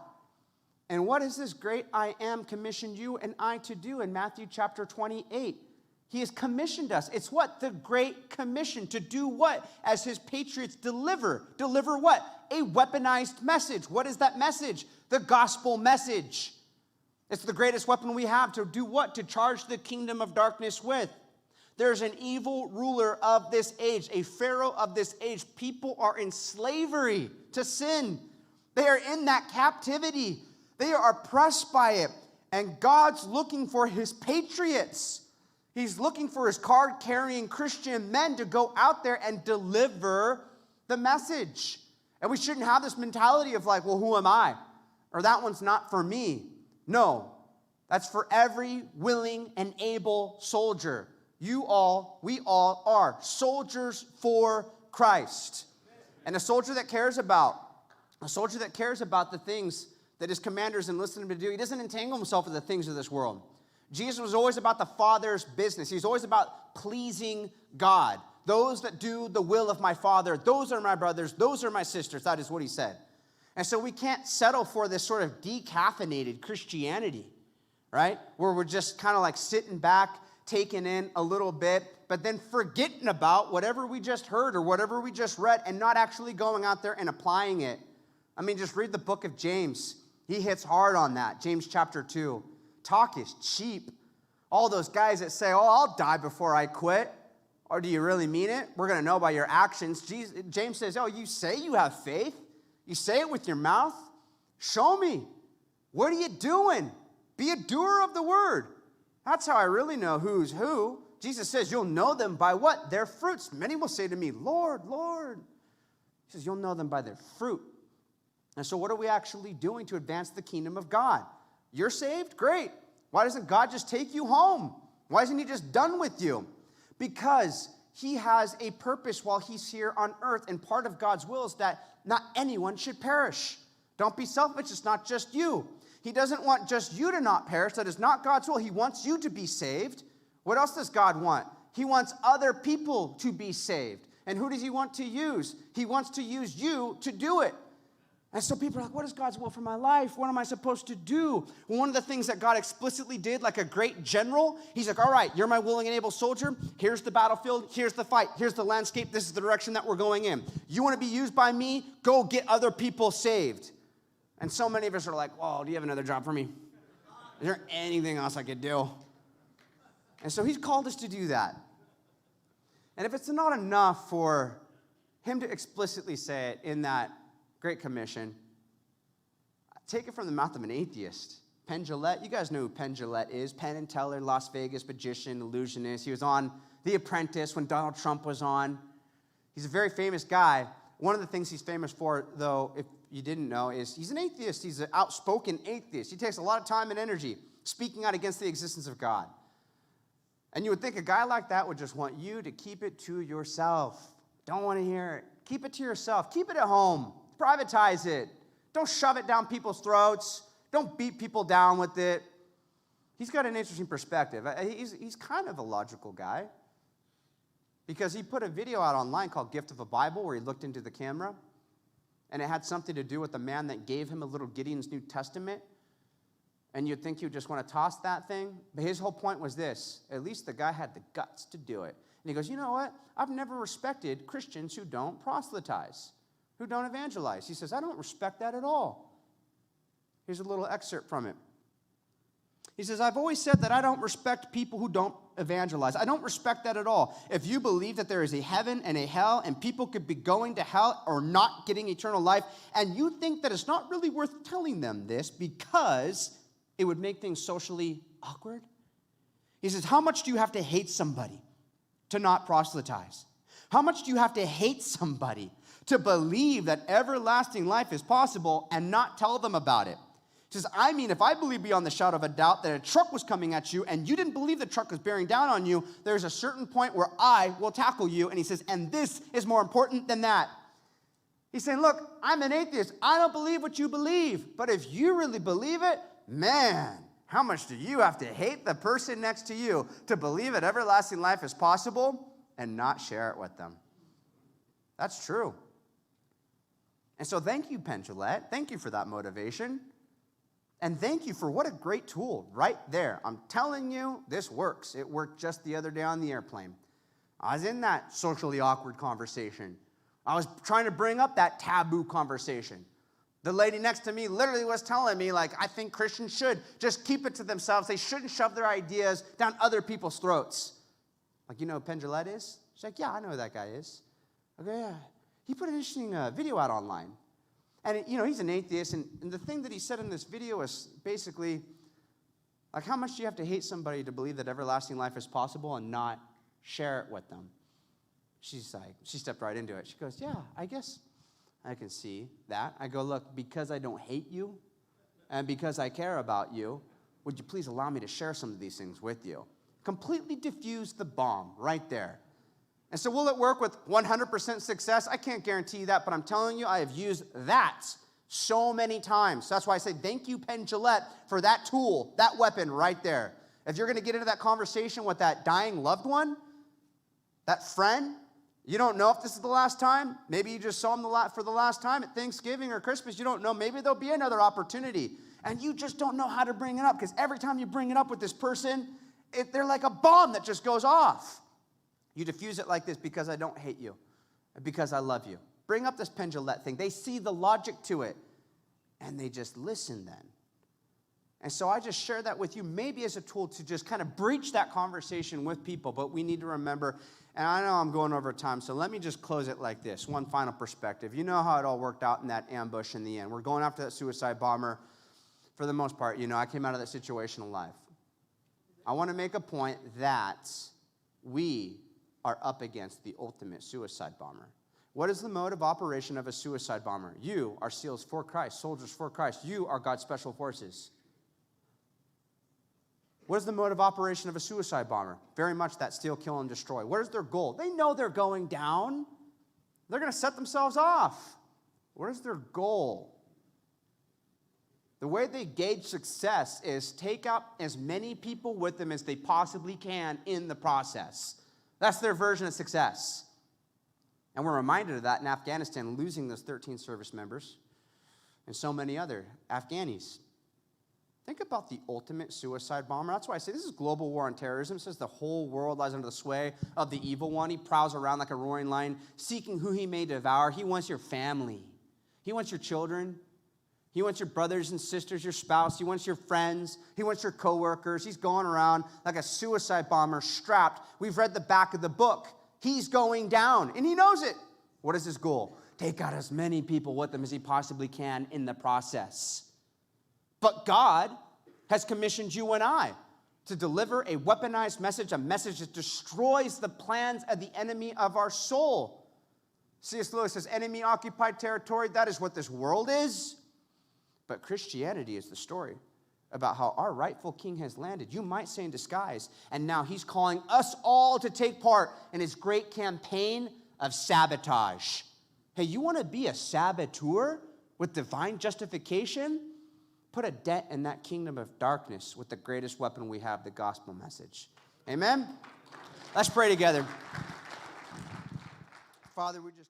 And what has this great I am commissioned you and I to do in Matthew chapter 28? He has commissioned us. It's what? The Great Commission. To do what? As his patriots deliver. Deliver what? A weaponized message. What is that message? The gospel message. It's the greatest weapon we have to do what? To charge the kingdom of darkness with. There's an evil ruler of this age, a pharaoh of this age. People are in slavery to sin. They are in that captivity. They are oppressed by it. And God's looking for his patriots. He's looking for his card-carrying Christian men to go out there and deliver the message. And we shouldn't have this mentality of like, well, who am I? Or that one's not for me. No, that's for every willing and able soldier. We all are soldiers for Christ. And a soldier that cares about the things that his commanders enlisted him to do, he doesn't entangle himself with the things of this world. Jesus was always about the Father's business. He's always about pleasing God. Those that do the will of my Father, those are my brothers, those are my sisters. That is what he said. And so we can't settle for this sort of decaffeinated Christianity, right? Where we're just kind of like sitting back, taking in a little bit, but then forgetting about whatever we just heard or whatever we just read and not actually going out there and applying it. I mean, just read the book of James. He hits hard on that. James chapter 2. Talk is cheap. All those guys that say, oh, I'll die before I quit. Or do you really mean it? We're going to know by your actions. James says, oh, you say you have faith. You say it with your mouth. Show me. What are you doing? Be a doer of the word. That's how I really know who's who. Jesus says, you'll know them by what? Their fruits. Many will say to me, Lord, Lord. He says, you'll know them by their fruit. And so what are we actually doing to advance the kingdom of God? You're saved? Great. Why doesn't God just take you home? Why isn't he just done with you? Because he has a purpose while he's here on earth, and part of God's will is that not anyone should perish. Don't be selfish. It's not just you. He doesn't want just you to not perish. That is not God's will. He wants you to be saved. What else does God want? He wants other people to be saved. And who does he want to use? He wants to use you to do it. And so people are like, what is God's will for my life? What am I supposed to do? Well, one of the things that God explicitly did, like a great general, he's like, all right, you're my willing and able soldier. Here's the battlefield. Here's the fight. Here's the landscape. This is the direction that we're going in. You want to be used by me? Go get other people saved. And so many of us are like, oh, do you have another job for me? Is there anything else I could do? And so he's called us to do that. And if it's not enough for him to explicitly say it in that Great Commission, take it from the mouth of an atheist. Penn Jillette, you guys know who Penn Jillette is. Penn and Teller, Las Vegas magician, illusionist. He was on The Apprentice when Donald Trump was on. He's a very famous guy. One of the things he's famous for, though, if you didn't know, is he's an atheist. He's an outspoken atheist. He takes a lot of time and energy speaking out against the existence of God. And you would think a guy like that would just want you to keep it to yourself. Don't want to hear it. Keep it to yourself. Keep it at home. Privatize it. Don't shove it down people's throats. Don't beat people down with it. He's got an interesting perspective. He's kind of a logical guy because he put a video out online called Gift of a Bible where he looked into the camera, and it had something to do with the man that gave him a little Gideon's New Testament. And you'd think he would just want to toss that thing. But his whole point was this. At least the guy had the guts to do it. And he goes, you know what? I've never respected Christians who don't proselytize, who don't evangelize. He says, I don't respect that at all. Here's a little excerpt from it. He says, I've always said that I don't respect people who don't evangelize. I don't respect that at all. If you believe that there is a heaven and a hell and people could be going to hell or not getting eternal life, and you think that it's not really worth telling them this because it would make things socially awkward. He says, how much do you have to hate somebody to not proselytize? How much do you have to hate somebody to believe that everlasting life is possible and not tell them about it? He says, I mean, if I believe beyond the shadow of a doubt that a truck was coming at you and you didn't believe the truck was bearing down on you, there's a certain point where I will tackle you. And he says, and this is more important than that. He's saying, look, I'm an atheist. I don't believe what you believe. But if you really believe it, man, how much do you have to hate the person next to you to believe that everlasting life is possible and not share it with them? That's true. And so thank you, Penn Jillette. Thank you for that motivation. And thank you for what a great tool right there. I'm telling you, this works. It worked just the other day on the airplane. I was in that socially awkward conversation. I was trying to bring up that taboo conversation. The lady next to me literally was telling me, like, I think Christians should just keep it to themselves. They shouldn't shove their ideas down other people's throats. Like, you know who Penn Jillette is? She's like, yeah, I know who that guy is. Okay, yeah. He put an interesting video out online. And, he's an atheist. And the thing that he said in this video is basically, like, how much do you have to hate somebody to believe that everlasting life is possible and not share it with them? She stepped right into it. She goes, yeah, I guess I can see that. I go, look, because I don't hate you and because I care about you, would you please allow me to share some of these things with you? Completely diffused the bomb right there. And so will it work with 100% success? I can't guarantee that, but I'm telling you, I have used that so many times. That's why I say thank you, Penn Jillette, for that tool, that weapon right there. If you're going to get into that conversation with that dying loved one, that friend, you don't know if this is the last time. Maybe you just saw him for the last time at Thanksgiving or Christmas. You don't know. Maybe there'll be another opportunity. And you just don't know how to bring it up because every time you bring it up with this person, they're like a bomb that just goes off. You diffuse it like this: because I don't hate you, because I love you. Bring up this Penn Jillette thing. They see the logic to it, and they just listen then. And so I just share that with you maybe as a tool to just kind of breach that conversation with people. But we need to remember, and I know I'm going over time, so let me just close it like this. One final perspective. You know how it all worked out in that ambush in the end. We're going after that suicide bomber. For the most part, I came out of that situation alive. I want to make a point that we are up against the ultimate suicide bomber. What is the mode of operation of a suicide bomber? You are SEALs for Christ, soldiers for Christ. You are God's special forces. What is the mode of operation of a suicide bomber? Very much that steal, kill, and destroy. What is their goal? They know they're going down. They're going to set themselves off. What is their goal? The way they gauge success is take out as many people with them as they possibly can in the process. That's their version of success. And we're reminded of that in Afghanistan, losing those 13 service members and so many other Afghanis. Think about the ultimate suicide bomber. That's why I say this is global war on terrorism. It says the whole world lies under the sway of the evil one. He prowls around like a roaring lion, seeking who he may devour. He wants your family. He wants your children. He wants your brothers and sisters, your spouse. He wants your friends. He wants your coworkers. He's going around like a suicide bomber strapped. We've read the back of the book. He's going down, and he knows it. What is his goal? Take out as many people with him as he possibly can in the process. But God has commissioned you and I to deliver a weaponized message, a message that destroys the plans of the enemy of our soul. C.S. Lewis says, enemy-occupied territory, that is what this world is. But Christianity is the story about how our rightful king has landed. You might say in disguise. And now he's calling us all to take part in his great campaign of sabotage. Hey, you want to be a saboteur with divine justification? Put a dent in that kingdom of darkness with the greatest weapon we have, the gospel message. Amen? Let's pray together. Father, we just...